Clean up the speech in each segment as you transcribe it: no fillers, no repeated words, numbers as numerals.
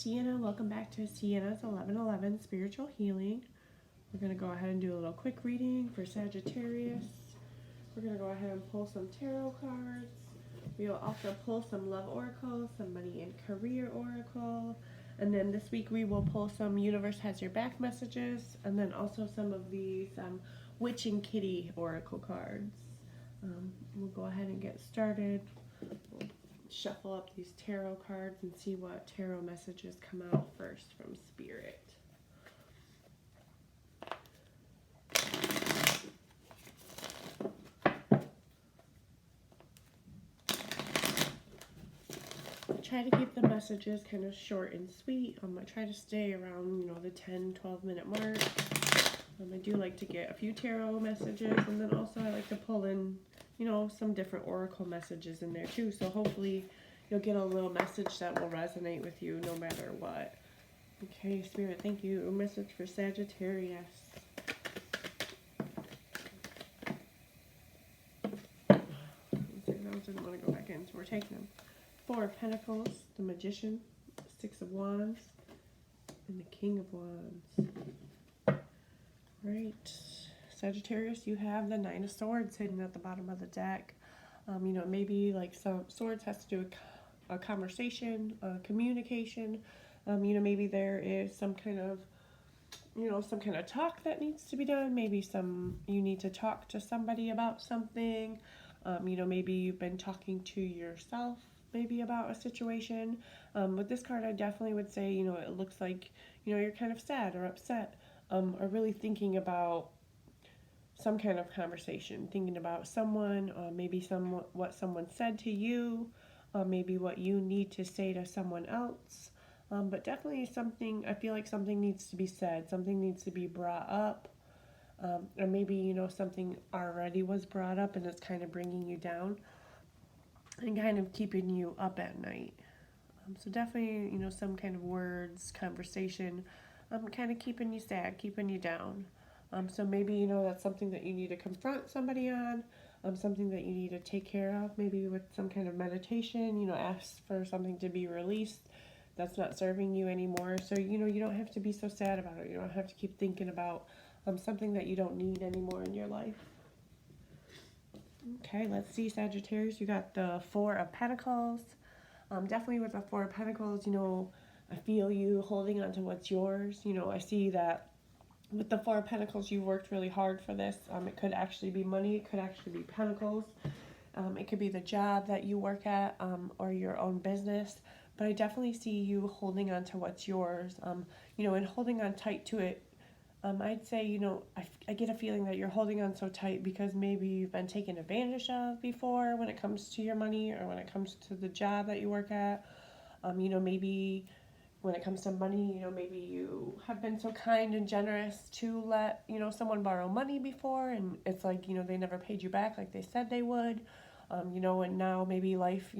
Sienna. Welcome back to Sienna's 1111 Spiritual Healing. We're going to go ahead and do a little quick reading for Sagittarius. We're going to go ahead and pull some tarot cards. We'll also pull some love oracle, some money and career oracle. And then this week we will pull some universe has your back messages. And then also some of these witch and kitty oracle cards. We'll go ahead and get started. We'll shuffle up these tarot cards and see what tarot messages come out first from Spirit. Try to keep the messages kind of short and sweet. I try to stay around, the 10-12 minute mark. I do like to get a few tarot messages, and then also I like to pull in, some different oracle messages in there too. So hopefully you'll get a little message that will resonate with you no matter what. Okay, Spirit, thank you. A message for Sagittarius. Those didn't want to go back in, so we're taking them. Four of Pentacles, the Magician, Six of Wands, and the King of Wands. Right. Sagittarius, you have the Nine of Swords hidden at the bottom of the deck. Maybe like some swords has to do with a conversation, communication. Maybe there is some kind of, talk that needs to be done. Maybe you need to talk to somebody about something. Maybe you've been talking to yourself maybe about a situation. With this card, I definitely would say, it looks like, you're kind of sad or upset, or really thinking about some kind of conversation, thinking about someone, maybe what someone said to you, maybe what you need to say to someone else. But definitely I feel like something needs to be said, something needs to be brought up, or maybe, something already was brought up and it's kind of bringing you down and kind of keeping you up at night. So definitely, some kind of words, conversation, kind of keeping you sad, keeping you down. So maybe, that's something that you need to confront somebody on, something that you need to take care of, maybe with some kind of meditation, ask for something to be released that's not serving you anymore. So, you don't have to be so sad about it. You don't have to keep thinking about something that you don't need anymore in your life. Okay, let's see, Sagittarius. You got the Four of Pentacles. Definitely with the Four of Pentacles, I feel you holding on to what's yours. I see that with the Four of Pentacles, you worked really hard for this. It could actually be money. It could actually be pentacles. It could be the job that you work at, or your own business. But I definitely see you holding on to what's yours, and holding on tight to it. I'd say, I get a feeling that you're holding on so tight because maybe you've been taken advantage of before when it comes to your money or when it comes to the job that you work at. Maybe when it comes to money, maybe you have been so kind and generous to let, someone borrow money before, and it's like, they never paid you back like they said they would. And now maybe life,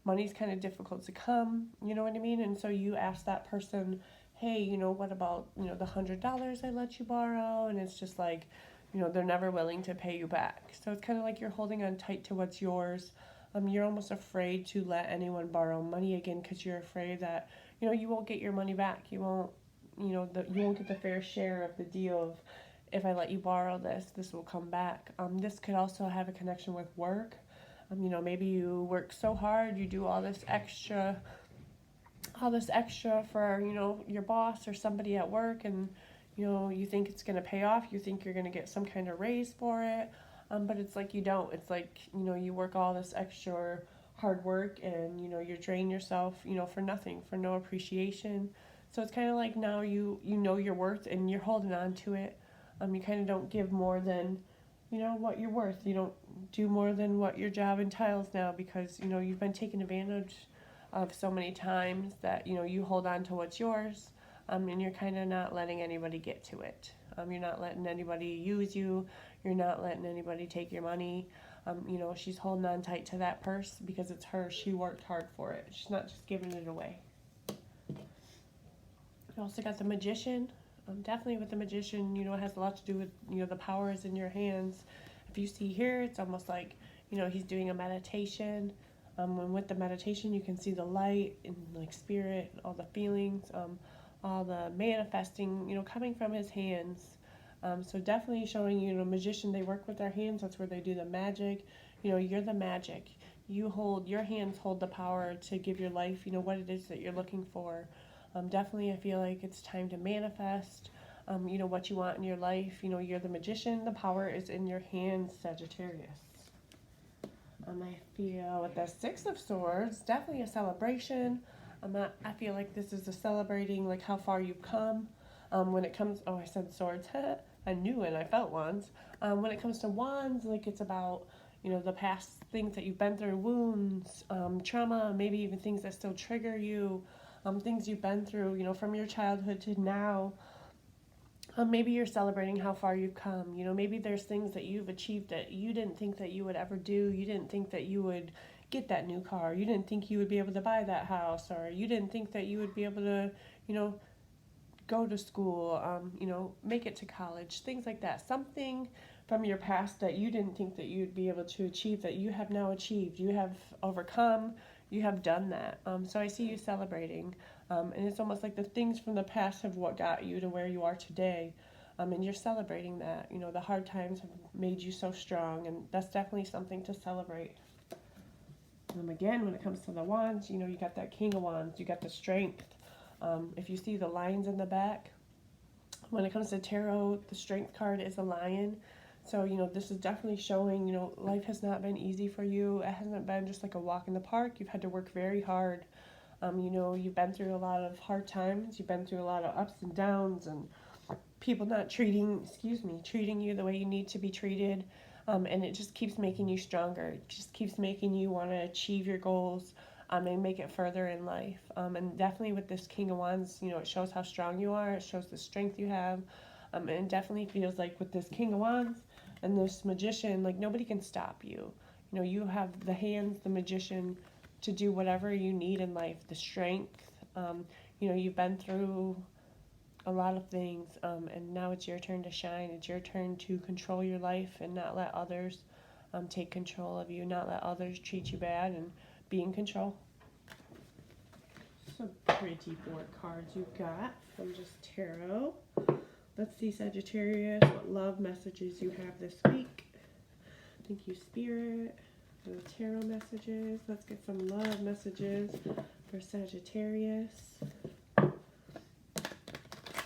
money's kind of difficult to come, you know what I mean? And so you ask that person, hey, what about, the $100 I let you borrow? And it's just like, they're never willing to pay you back. So it's kind of like you're holding on tight to what's yours. You're almost afraid to let anyone borrow money again because you're afraid that, you won't get your money back. You won't, you won't get the fair share of the deal of, if I let you borrow this will come back. This could also have a connection with work. Maybe you work so hard, you do all this extra for, your boss or somebody at work, and, you think it's going to pay off. You think you're going to get some kind of raise for it. But it's like you don't. It's like, you work all this extra hard work and, you drain yourself, for nothing, for no appreciation. So it's kind of like now you know your worth and you're holding on to it. You kind of don't give more than, what you're worth. You don't do more than what your job entiles now because, you've been taken advantage of so many times that, you hold on to what's yours, and you're kind of not letting anybody get to it. You're not letting anybody use you. You're not letting anybody take your money. She's holding on tight to that purse because it's hers. She worked hard for it. She's not just giving it away. You also got the Magician. Definitely with the Magician, it has a lot to do with, the power is in your hands. If you see here, it's almost like, he's doing a meditation. And with the meditation, you can see the light and like spirit, all the feelings, all the manifesting, coming from his hands. So definitely showing, magician, they work with their hands. That's where they do the magic. You're the magic. Your hands hold the power to give your life, what it is that you're looking for. Definitely, I feel like it's time to manifest, what you want in your life. You're the magician. The power is in your hands, Sagittarius. I feel with the Six of Swords, definitely a celebration. I feel like this is a celebrating like how far you've come. When it comes, I said swords. I knew it. I felt wands. When it comes to wands, like it's about the past things that you've been through, wounds, trauma, maybe even things that still trigger you, things you've been through, from your childhood to now. Maybe you're celebrating how far you've come. Maybe there's things that you've achieved that you didn't think that you would ever do. You didn't think that you would get that new car. You didn't think you would be able to buy that house, or you didn't think that you would be able to, go to school, make it to college, things like that. Something from your past that you didn't think that you'd be able to achieve that you have now achieved. You have overcome. You have done that. So I see you celebrating. And it's almost like the things from the past have what got you to where you are today. And you're celebrating that. The hard times have made you so strong, and that's definitely something to celebrate. Again, when it comes to the wands, you got that King of Wands, you got the strength. If you see the lions in the back, when it comes to tarot, the strength card is a lion. So, this is definitely showing, life has not been easy for you. It hasn't been just like a walk in the park. You've had to work very hard. You've been through a lot of hard times. You've been through a lot of ups and downs, and people not treating you the way you need to be treated. And it just keeps making you stronger. It just keeps making you want to achieve your goals, and make it further in life. And definitely with this King of Wands, it shows how strong you are. It shows the strength you have. And it definitely feels like with this King of Wands and this Magician, like nobody can stop you. You have the hands, the Magician, to do whatever you need in life, the strength. You've been through a lot of things, and now it's your turn to shine. It's your turn to control your life and not let others take control of you, not let others treat you bad, and be in control. Some pretty 4 cards you got from just tarot. Let's see, Sagittarius, what love messages you have this week. Thank you, Spirit, for the tarot messages. Let's get some love messages for Sagittarius. This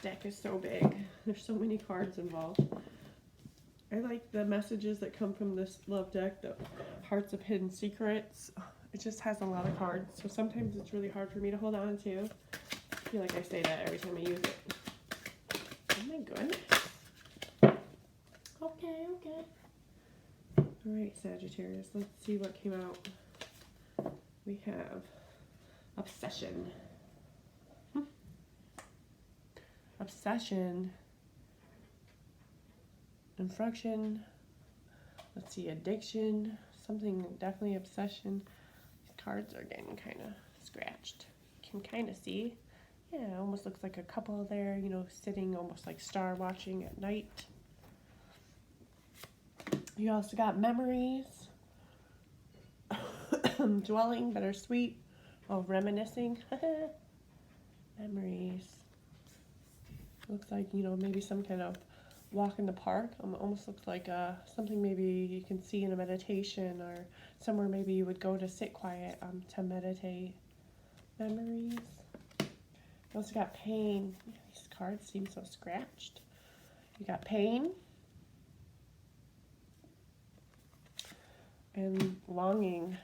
deck is so big. There's so many cards involved. I like the messages that come from this love deck, the Hearts of Hidden Secrets. It just has a lot of cards, so sometimes it's really hard for me to hold on to. I feel like I say that every time I use it. Oh my goodness. Okay. Alright, Sagittarius, let's see what came out. We have obsession. Obsession. Infraction. Let's see, addiction. Something, definitely obsession. These cards are getting kind of scratched. You can kind of see. Yeah, it almost looks like a couple there, sitting almost like star watching at night. You also got memories. Dwelling, bittersweet. Oh, reminiscing. Memories. Looks like, maybe some kind of walk in the park. Almost looks like something maybe you can see in a meditation, or somewhere maybe you would go to sit quiet to meditate. Memories. You also got pain. These cards seem so scratched. You got pain. And longing.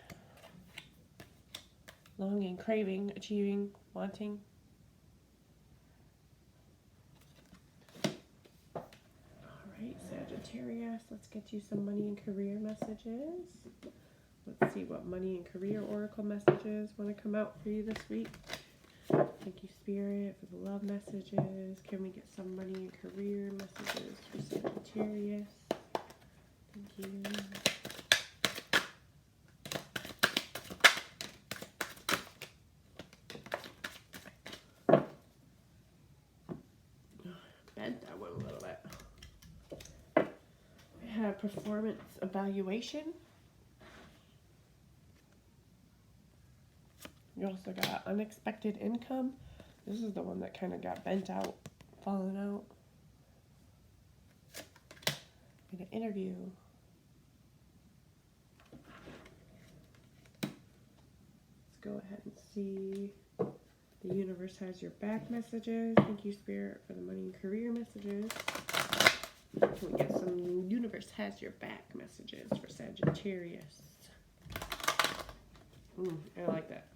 Longing, craving, achieving, wanting. Alright, Sagittarius, let's get you some money and career messages. Let's see what money and career oracle messages want to come out for you this week. Thank you, Spirit, for the love messages. Can we get some money and career messages for Sagittarius? Thank you. Bent that one a little bit. We have performance evaluation. also got unexpected income. This is the one that kind of got bent out, falling out. In an interview. Let's go ahead and see. The universe has your back messages. Thank you, Spirit, for the money and career messages. Can we get some universe has your back messages for Sagittarius? I like that.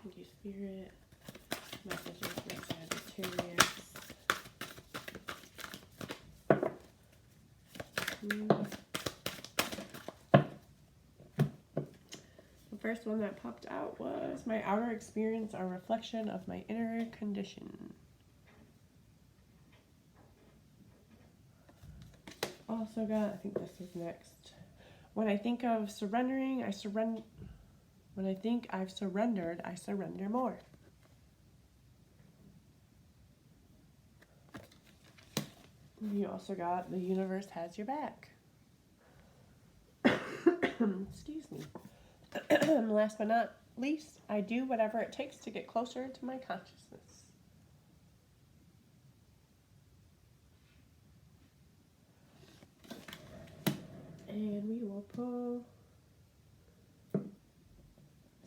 Thank you, Spirit. Messages for Sagittarius. The first one that popped out was my outer experience, a reflection of my inner condition. Also got, I think this is next. When I think of surrendering, I surrender. When I think I've surrendered, I surrender more. You also got the universe has your back. Excuse me. Last but not least, I do whatever it takes to get closer to my consciousness. And we will pull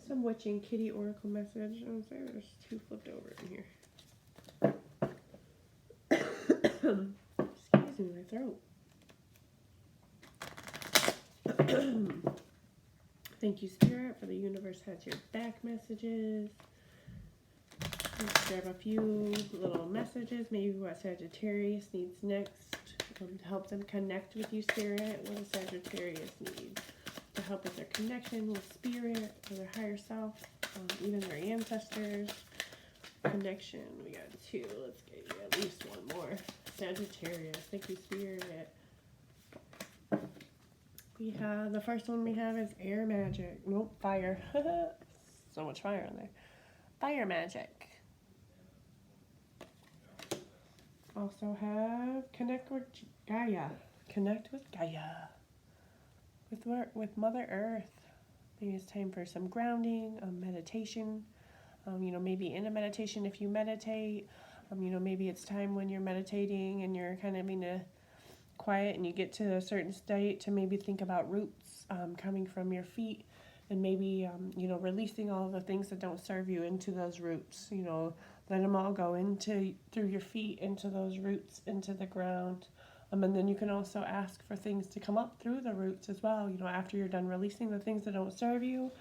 some witching kitty oracle message. I'm sorry, there's two flipped over in here. Excuse me, my throat. Thank you, Spirit, for the universe has your back messages. Let's grab a few little messages, maybe what Sagittarius needs next to help them connect with you, Spirit. What does Sagittarius need to help with their connection with Spirit, or their higher self, even their ancestors? Connection, we got two. Let's get you at least one more. Sagittarius, thank you, Spirit. We have, the first one we have is air magic. Nope, fire. So much fire on there. Fire magic. Also have connect with Gaia. Connect with Gaia. With Mother Earth. Maybe it's time for some grounding, meditation. Maybe in a meditation if you meditate. Maybe it's time when you're meditating and you're kind of in a quiet and you get to a certain state to maybe think about roots coming from your feet, and maybe releasing all the things that don't serve you into those roots. Let them all go through your feet into those roots, into the ground. And then you can also ask for things to come up through the roots as well. After you're done releasing the things that don't serve you,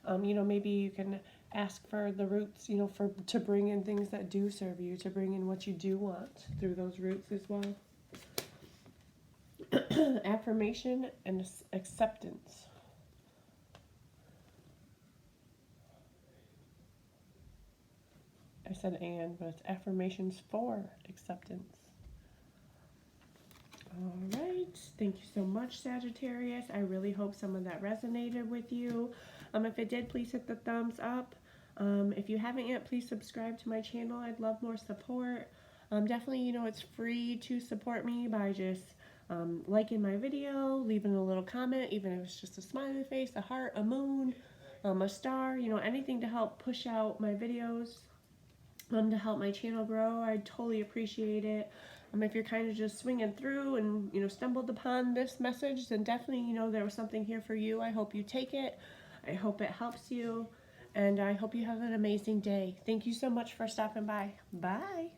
maybe you can ask for the roots, to bring in things that do serve you, to bring in what you do want through those roots as well. Affirmation and acceptance. I said and, but it's affirmations for acceptance. All right. Thank you so much, Sagittarius. I really hope some of that resonated with you. If it did, please hit the thumbs up. If you haven't yet, please subscribe to my channel. I'd love more support. Definitely, it's free to support me by just liking my video, leaving a little comment, even if it's just a smiley face, a heart, a moon, a star, anything to help push out my videos, to help my channel grow. I totally appreciate it. If you're kind of just swinging through and, stumbled upon this message, then definitely, there was something here for you. I hope you take it. I hope it helps you. And I hope you have an amazing day. Thank you so much for stopping by. Bye.